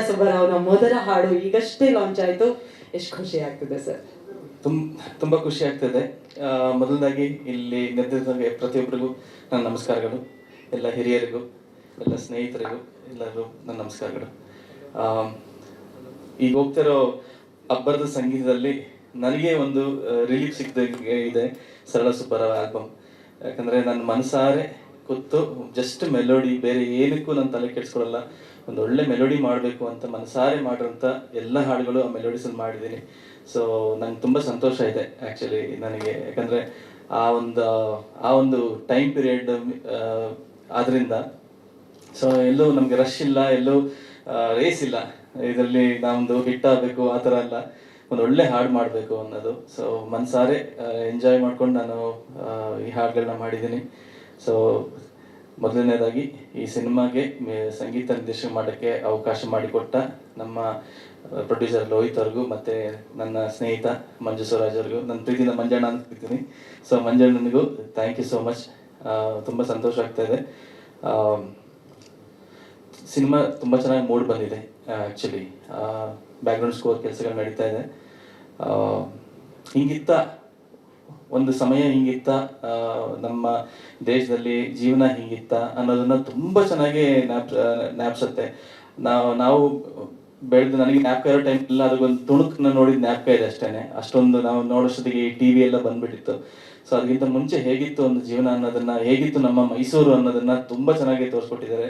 ಸುಬ್ಬರಾವ್ನ ಮೊದಲ ಹಾಡು ಈಗಷ್ಟೇ ಲಾಂಚ್ ಆಯಿತು, ಎಷ್ಟು ಖುಷಿ ಆಗ್ತಿದೆ ಸರ್? ತುಂಬ ಖುಷಿ ಆಗ್ತದೆ. ಮೊದಲದಾಗಿ ಇಲ್ಲಿ ನೆರೆದಿದ್ದ ಪ್ರತಿಯೊಬ್ಬರಿಗೂ ನನ್ನ ನಮಸ್ಕಾರಗಳು. ಎಲ್ಲ ಹಿರಿಯರಿಗೂ, ಎಲ್ಲ ಸ್ನೇಹಿತರಿಗೂ ಎಲ್ಲರಿಗೂ ನನ್ನ ನಮಸ್ಕಾರಗಳು. ಈಗ ಹೋಗ್ತಿರೋ ಅಬ್ಬರದ ಸಂಗೀತದಲ್ಲಿ ನನಗೆ ಒಂದು ರಿಲೀಫ್ ಸಿಗ್ದಂಗೆ ಇದೆ ಸರಳ ಸುಬ್ಬರಾವ್ ಆಲ್ಬಮ್. ಯಾಕಂದರೆ ನನ್ನ ಮನಸಾರೆ ಕೂತು ಜಸ್ಟ್ ಮೆಲೋಡಿ, ಬೇರೆ ಏನಕ್ಕೂ ನಾನು ತಲೆ ಕೆಡಿಸ್ಕೊಳ್ಳಲ್ಲ. ಒಂದು ಒಳ್ಳೆ ಮೆಲೋಡಿ ಮಾಡಬೇಕು ಅಂತ ಮನಸಾರೆ ಮಾಡಿರೋಂಥ ಎಲ್ಲ ಹಾಡುಗಳು ಆ ಮೆಲೋಡಿಸಲ್ಲಿ ಮಾಡಿದ್ದೀನಿ. ಸೊ ನಂಗೆ ತುಂಬ ಸಂತೋಷ ಇದೆ ಆ್ಯಕ್ಚುಲಿ ನನಗೆ. ಯಾಕಂದರೆ ಆ ಒಂದು ಟೈಮ್ ಪೀರಿಯಡ್ ಆದ್ದರಿಂದ ಸೊ ಎಲ್ಲೂ ನಮಗೆ ರಶ್ ಇಲ್ಲ, ಎಲ್ಲೂ ರೇಸ್ ಇಲ್ಲ. ಇದರಲ್ಲಿ ನಾವೊಂದು ಹಿಟ್ ಆಗಬೇಕು ಆ ಥರ ಅಲ್ಲ, ಒಂದು ಒಳ್ಳೆ ಹಾಡು ಮಾಡಬೇಕು ಅನ್ನೋದು. ಸೊ ಮನಸಾರೆ ಎಂಜಾಯ್ ಮಾಡ್ಕೊಂಡು ನಾನು ಈ ಹಾಡುಗಳನ್ನ ಮಾಡಿದ್ದೀನಿ. ಸೊ ಮೊದಲನೇದಾಗಿ ಈ ಸಿನಿಮಾಗೆ ಸಂಗೀತ ನಿರ್ದೇಶನ ಮಾಡೋಕ್ಕೆ ಅವಕಾಶ ಮಾಡಿಕೊಟ್ಟ ನಮ್ಮ ಪ್ರೊಡ್ಯೂಸರ್ ಲೋಹಿತ್ ಅವ್ರಿಗೂ ಮತ್ತು ನನ್ನ ಸ್ನೇಹಿತ ಮಂಜು ಸ್ವರಾಜ್ ಅವ್ರಿಗೂ, ನನ್ನ ಪ್ರೀತಿಯಿಂದ ಮಂಜಣ್ಣ ಅಂತ ಕರಿತೀನಿ. ಸೊ ಮಂಜಣ್ಣನಿಗೂ ಥ್ಯಾಂಕ್ ಯು ಸೋ ಮಚ್. ತುಂಬ ಸಂತೋಷ ಆಗ್ತಾಯಿದೆ. ಸಿನಿಮಾ ತುಂಬ ಚೆನ್ನಾಗಿ ಮೂಡ್ ಬಂದಿದೆ ಆ್ಯಕ್ಚುಲಿ. ಬ್ಯಾಕ್ಗ್ರೌಂಡ್ ಸ್ಕೋರ್ ಕೆಲಸಗಳು ನಡೀತಾ ಇದೆ. ಹಿಂಗಿತ್ತ ಒಂದು ಸಮಯ, ಹಿಂಗಿತ್ತ ನಮ್ಮ ದೇಶದಲ್ಲಿ ಜೀವನ ಹಿಂಗಿತ್ತ ಅನ್ನೋದನ್ನ ತುಂಬ ಚೆನ್ನಾಗಿ ಜ್ಞಾಪಿಸುತ್ತೆ. ನಾವು ಬೆಳೆದು ನನಗೆ ಜ್ಞಾಪಕ ಇರೋ ಟೈಮ್ ಇಲ್ಲ, ಅದಕ್ಕೊಂದು ತುಣುಕನ್ನ ನೋಡಿದ ಜ್ಞಾಪಕ ಇದೆ ಅಷ್ಟೇ. ಅಷ್ಟೊಂದು ನಾವು ನೋಡೋಷ್ಟೊತ್ತಿಗೆ ಈ ಟಿ ವಿ ಎಲ್ಲ ಬಂದ್ಬಿಟ್ಟಿತ್ತು. ಸೊ ಅದಕ್ಕಿಂತ ಮುಂಚೆ ಹೇಗಿತ್ತು ಒಂದು ಜೀವನ ಅನ್ನೋದನ್ನ, ಹೇಗಿತ್ತು ನಮ್ಮ ಮೈಸೂರು ಅನ್ನೋದನ್ನ ತುಂಬ ಚೆನ್ನಾಗಿ ತೋರಿಸ್ಕೊಟ್ಟಿದ್ದಾರೆ.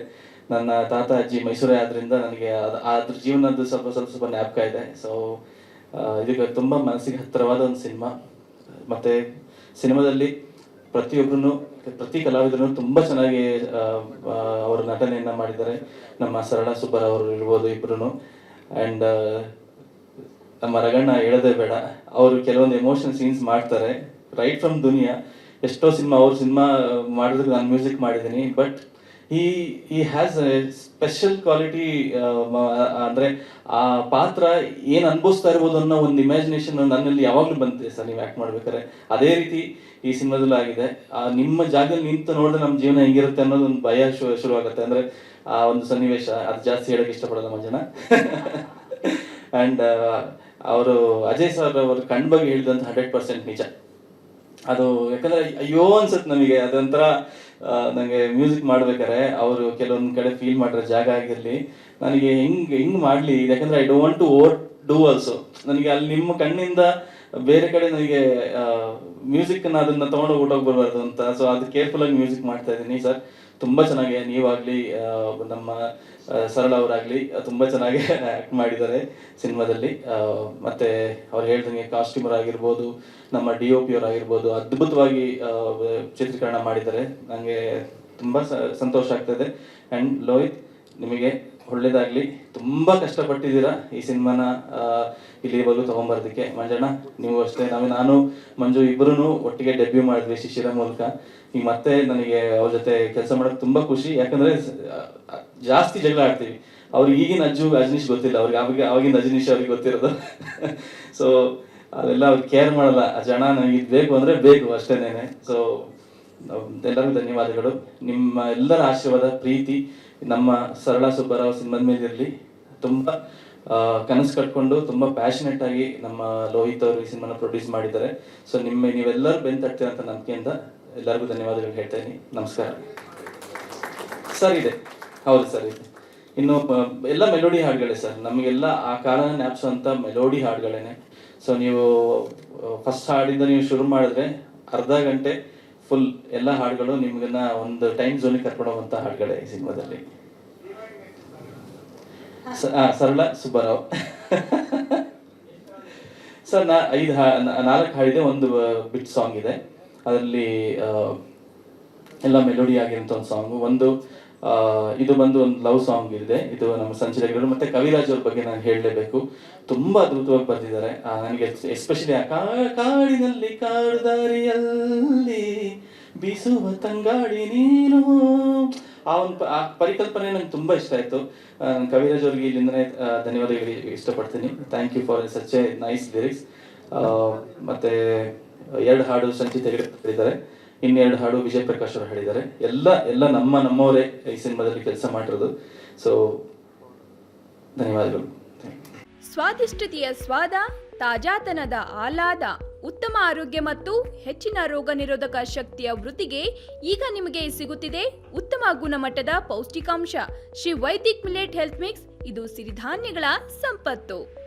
ನನ್ನ ತಾತ ಅಜ್ಜಿ ಮೈಸೂರೇ ಆದ್ರಿಂದ ನನಗೆ ಅದ್ರ ಜೀವನದ್ದು ಸ್ವಲ್ಪ ಜ್ಞಾಪಕ ಇದೆ. ಸೊ ಇದಕ್ಕೆ ತುಂಬ ಮನಸ್ಸಿಗೆ ಹತ್ತಿರವಾದ ಒಂದು ಸಿನಿಮಾ. ಮತ್ತು ಸಿನಿಮಾದಲ್ಲಿ ಪ್ರತಿ ಕಲಾವಿದರು ತುಂಬ ಚೆನ್ನಾಗಿ ಅವರ ನಟನೆಯನ್ನು ಮಾಡಿದ್ದಾರೆ. ನಮ್ಮ ಸರಳ ಸುಬ್ಬರಾವ್ ಅವರು ಇರ್ಬೋದು ಇಬ್ಬರು. ಆ್ಯಂಡ್ ನಮ್ಮ ರಗಣ್ಣ ಹೇಳೋದೇ ಬೇಡ, ಅವರು ಕೆಲವೊಂದು ಎಮೋಷನಲ್ ಸೀನ್ಸ್ ಮಾಡ್ತಾರೆ. ರೈಟ್ ಫ್ರಮ್ ದುನಿಯಾ ಎಷ್ಟೋ ಅವ್ರ ಸಿನಿಮಾ ಮಾಡೋದಕ್ಕೆ ನಾನು ಮ್ಯೂಸಿಕ್ ಮಾಡಿದ್ದೀನಿ. ಬಟ್ ಈ ಹ್ಯಾಸ್ ಎ ಸ್ಪೆಷಲ್ ಕ್ವಾಲಿಟಿ. ಅಂದರೆ ಆ ಪಾತ್ರ ಏನು ಅನುಭವಿಸ್ತಾ ಇರ್ಬೋದು ಅನ್ನೋ ಒಂದು ಇಮ್ಯಾಜಿನೇಷನ್ ನನ್ನಲ್ಲಿ ಯಾವಾಗಲೂ ಬಂದಿದೆ ಸರ್. ನೀವು ಆ್ಯಕ್ಟ್ ಮಾಡ್ಬೇಕಾದ್ರೆ ಅದೇ ರೀತಿ ಈ ಸಿನಿಮಾದಲ್ಲೂ ಆಗಿದೆ. ನಿಮ್ಮ ಜಾಗದಲ್ಲಿ ನಿಂತು ನೋಡಿದ್ರೆ ನಮ್ಮ ಜೀವನ ಹೆಂಗಿರುತ್ತೆ ಅನ್ನೋದು ಒಂದು ಭಯ ಶುರುವಾಗುತ್ತೆ. ಅಂದರೆ ಆ ಒಂದು ಸನ್ನಿವೇಶ ಅದು ಜಾಸ್ತಿ ಹೇಳೋಕ್ಕೆ ಇಷ್ಟಪಡಲ್ಲ ಮಂಜನ. ಆ್ಯಂಡ್ ಅವರು ಅಜಯ್ ಸರ್ ಅವರು ಕಣ್ಣು ಬಗ್ಗೆ ಹೇಳಿದಂತ 100% ನಿಜ ಅದು. ಯಾಕಂದರೆ ಅಯ್ಯೋ ಅನ್ಸುತ್ತೆ ನಮಗೆ ಅದೊಂಥರ. ನನಗೆ ಮ್ಯೂಸಿಕ್ ಮಾಡ್ಬೇಕಾದ್ರೆ ಅವರು ಕೆಲವೊಂದು ಕಡೆ ಫೀಲ್ ಮಾಡಿರೋ ಜಾಗ ಆಗಿರಲಿ, ನನಗೆ ಹೆಂಗೆ ಮಾಡಲಿ. ಯಾಕಂದರೆ I don't want to overdo also. ನನಗೆ ಅಲ್ಲಿ ನಿಮ್ಮ ಕಣ್ಣಿಂದ ಬೇರೆ ಕಡೆ ನನಗೆ ಮ್ಯೂಸಿಕ್ನ ಅದನ್ನು ತೊಗೊಂಡು ಊಟಕ್ಕೆ ಬರಬಾರ್ದು ಅಂತ. ಸೊ ಅದು ಕೇರ್ಫುಲ್ಲಾಗಿ ಮ್ಯೂಸಿಕ್ ಮಾಡ್ತಾ ಇದ್ದೀನಿ ಸರ್. ತುಂಬ ಚೆನ್ನಾಗಿ ನೀವಾಗಲಿ ನಮ್ಮ ಸರಳ ಅವರಾಗಲಿ ತುಂಬ ಚೆನ್ನಾಗಿ ಆ್ಯಕ್ಟ್ ಮಾಡಿದ್ದಾರೆ ಸಿನಿಮಾದಲ್ಲಿ. ಮತ್ತು ಅವ್ರು ಹೇಳ್ದಂಗೆ ಕಾಸ್ಟ್ಯೂಮರ್ ಆಗಿರ್ಬೋದು, ನಮ್ಮ DOP ಅವರಾಗಿರ್ಬೋದು ಅದ್ಭುತವಾಗಿ ಚಿತ್ರೀಕರಣ ಮಾಡಿದ್ದಾರೆ. ನನಗೆ ತುಂಬ ಸಂತೋಷ ಆಗ್ತದೆ. ಆ್ಯಂಡ್ ಲೋಹಿತ್, ನಿಮಗೆ ಒಳ್ಳೇದಾಗಲಿ. ತುಂಬ ಕಷ್ಟಪಟ್ಟಿದ್ದೀರಾ ಈ ಸಿನಿಮಾನ ಇಲ್ಲಿವರೆಗೂ ತೊಗೊಂಬರೋದಕ್ಕೆ. ಮಂಜಣ್ಣ ನೀವು ಅಷ್ಟೇ. ನಾನು ಮಂಜು ಇಬ್ಬರೂ ಒಟ್ಟಿಗೆ ಡೆಬ್ಯೂ ಮಾಡಿದ್ವಿ ಶಿಶಿರ ಮೂಲಕ. ಈಗ ಮತ್ತೆ ನನಗೆ ಅವ್ರ ಜೊತೆ ಕೆಲಸ ಮಾಡೋಕ್ಕೆ ತುಂಬ ಖುಷಿ. ಯಾಕಂದರೆ ಜಾಸ್ತಿ ಜಗಳ ಆಡ್ತೀವಿ. ಅವ್ರಿಗೆ ಈಗಿನ ಅಜನೀಶ್ ಗೊತ್ತಿಲ್ಲ, ಅವ್ರಿಗೆ ಆವಾಗಿನ ಅಜನೀಶ್ ಅವ್ರಿಗೆ ಗೊತ್ತಿರೋದು. ಸೊ ಅದೆಲ್ಲ ಅವ್ರಿಗೆ ಕೇರ್ ಮಾಡಲ್ಲ. ಜನ ನನಗೆ ಇದು ಬೇಕು ಅಂದರೆ ಬೇಕು ಅಷ್ಟೇನೆ. ಸೊ ಎಲ್ಲರಿಗೂ ಧನ್ಯವಾದಗಳು. ನಿಮ್ಮ ಎಲ್ಲರ ಆಶೀರ್ವಾದ, ಪ್ರೀತಿ ನಮ್ಮ ಸರಳ ಸುಬ್ಬರಾವ್ ಸಿನಿಮಾದ ಮೇಲೆ ಇರಲಿ. ತುಂಬ ಕನಸು ಕಟ್ಕೊಂಡು ತುಂಬ ಪ್ಯಾಷನೆಟ್ ಆಗಿ ನಮ್ಮ ಲೋಹಿತ್ ಅವರು ಈ ಸಿನಿಮಾನ ಪ್ರೊಡ್ಯೂಸ್ ಮಾಡಿದ್ದಾರೆ. ಸೊ ನೀವೆಲ್ಲರೂ ಬೆನ್ನು ತಟ್ತೀರ ಅಂತ ನಂಬಿಕೆಯಿಂದ ಎಲ್ಲರಿಗೂ ಧನ್ಯವಾದಗಳು ಹೇಳ್ತಾ ಇದ್ದೀನಿ. ನಮಸ್ಕಾರ ಸರ್. ಇದೆ ಹೌದು ಸರ್, ಇದೆ. ಇನ್ನು ಎಲ್ಲ ಮೆಲೋಡಿ ಹಾಡುಗಳೇ ಸರ್. ನಮಗೆಲ್ಲ ಆ ಕಾಲನ ಜ್ಞಾಪಿಸುವಂಥ ಮೆಲೋಡಿ ಹಾಡುಗಳೇನೆ. ಸೊ ನೀವು ಫಸ್ಟ್ ಹಾಡಿಂದ ನೀವು ಶುರು ಮಾಡಿದ್ರೆ ಅರ್ಧ ಗಂಟೆ ಫುಲ್ ಎಲ್ಲ ಹಾಡುಗಳು ನಿಮ್ಗನ್ನ ಒಂದು ಟೈಮ್ ಝೋನಿಗೆ ಕರ್ಕೊಂಡು ಹೋಗುವಂಥ ಹಾಡುಗಳೇ ಈ ಸಿನಿಮಾದಲ್ಲಿ. ಸರಳ ಸುಬ್ಬರಾವ್ ಸರ್. 4 ಹಾಡಿದೆ, ಒಂದು ಬಿಟ್ ಸಾಂಗ್ ಇದೆ. ಅದರಲ್ಲಿ ಎಲ್ಲ ಮೆಲೋಡಿ ಆಗಿರೋಂಥ ಒಂದು ಸಾಂಗು. ಇದು ಬಂದು ಒಂದು ಲವ್ ಸಾಂಗ್ ಇದೆ. ಇದು ನಮ್ಮ ಸಂಚಿತಗಳು. ಮತ್ತು ಕವಿರಾಜ್ ಅವ್ರ ಬಗ್ಗೆ ನಾನು ಹೇಳಲೇಬೇಕು. ತುಂಬ ಅದ್ಭುತವಾಗಿ ಬರೆದಿದ್ದಾರೆ. ನನಗೆ ಎಸ್ಪೆಷಲಿ ಕಾಡಿನಲ್ಲಿ ಕಾಡುದಾರಿಯಲ್ಲಿ ಬೀಸುವ ತಂಗಾಡಿ ನೀನು, ಆ ಪರಿಕಲ್ಪನೆ ನಂಗೆ ತುಂಬ ಇಷ್ಟ ಆಯಿತು. ಕವಿರಾಜ್ ಅವ್ರಿಗೆ ಇಲ್ಲಿಂದನೇ ಧನ್ಯವಾದಗಳು ಇಷ್ಟಪಡ್ತೀನಿ. Thank you for such a nice lyrics. ಮತ್ತು 2 ಹಾಡು ಸಂಚಿತ್ ಹೆಗಡೆ ಹೇಳಿದ್ದಾರೆ, ಇನ್ನೆರಡು ಹಾಡು ವಿಜಯ್ ಪ್ರಕಾಶ್ ಅವರು ಹಾಡಿದ್ದಾರೆ. ಎಲ್ಲ ನಮ್ಮವರೇ ಈ ಸಿನಿಮಾದಲ್ಲಿ ಕೆಲಸ ಮಾಡಿರೋದು. ಸೊ ಧನ್ಯವಾದಗಳು. ಸ್ವಾದಿಷ್ಟತೆಯ ಸ್ವಾದ, ತಾಜಾತನದ ಆಹ್ಲಾದ, ಉತ್ತಮ ಆರೋಗ್ಯ ಮತ್ತು ಹೆಚ್ಚಿನ ರೋಗ ನಿರೋಧಕ ಶಕ್ತಿಯ ವೃದ್ಧಿಗೆ ಈಗ ನಿಮಗೆ ಸಿಗುತ್ತಿದೆ ಉತ್ತಮ ಗುಣಮಟ್ಟದ ಪೌಷ್ಟಿಕಾಂಶ Shri Vaidik millet health mix. ಇದು ಸಿರಿಧಾನ್ಯಗಳ ಸಂಪತ್ತು.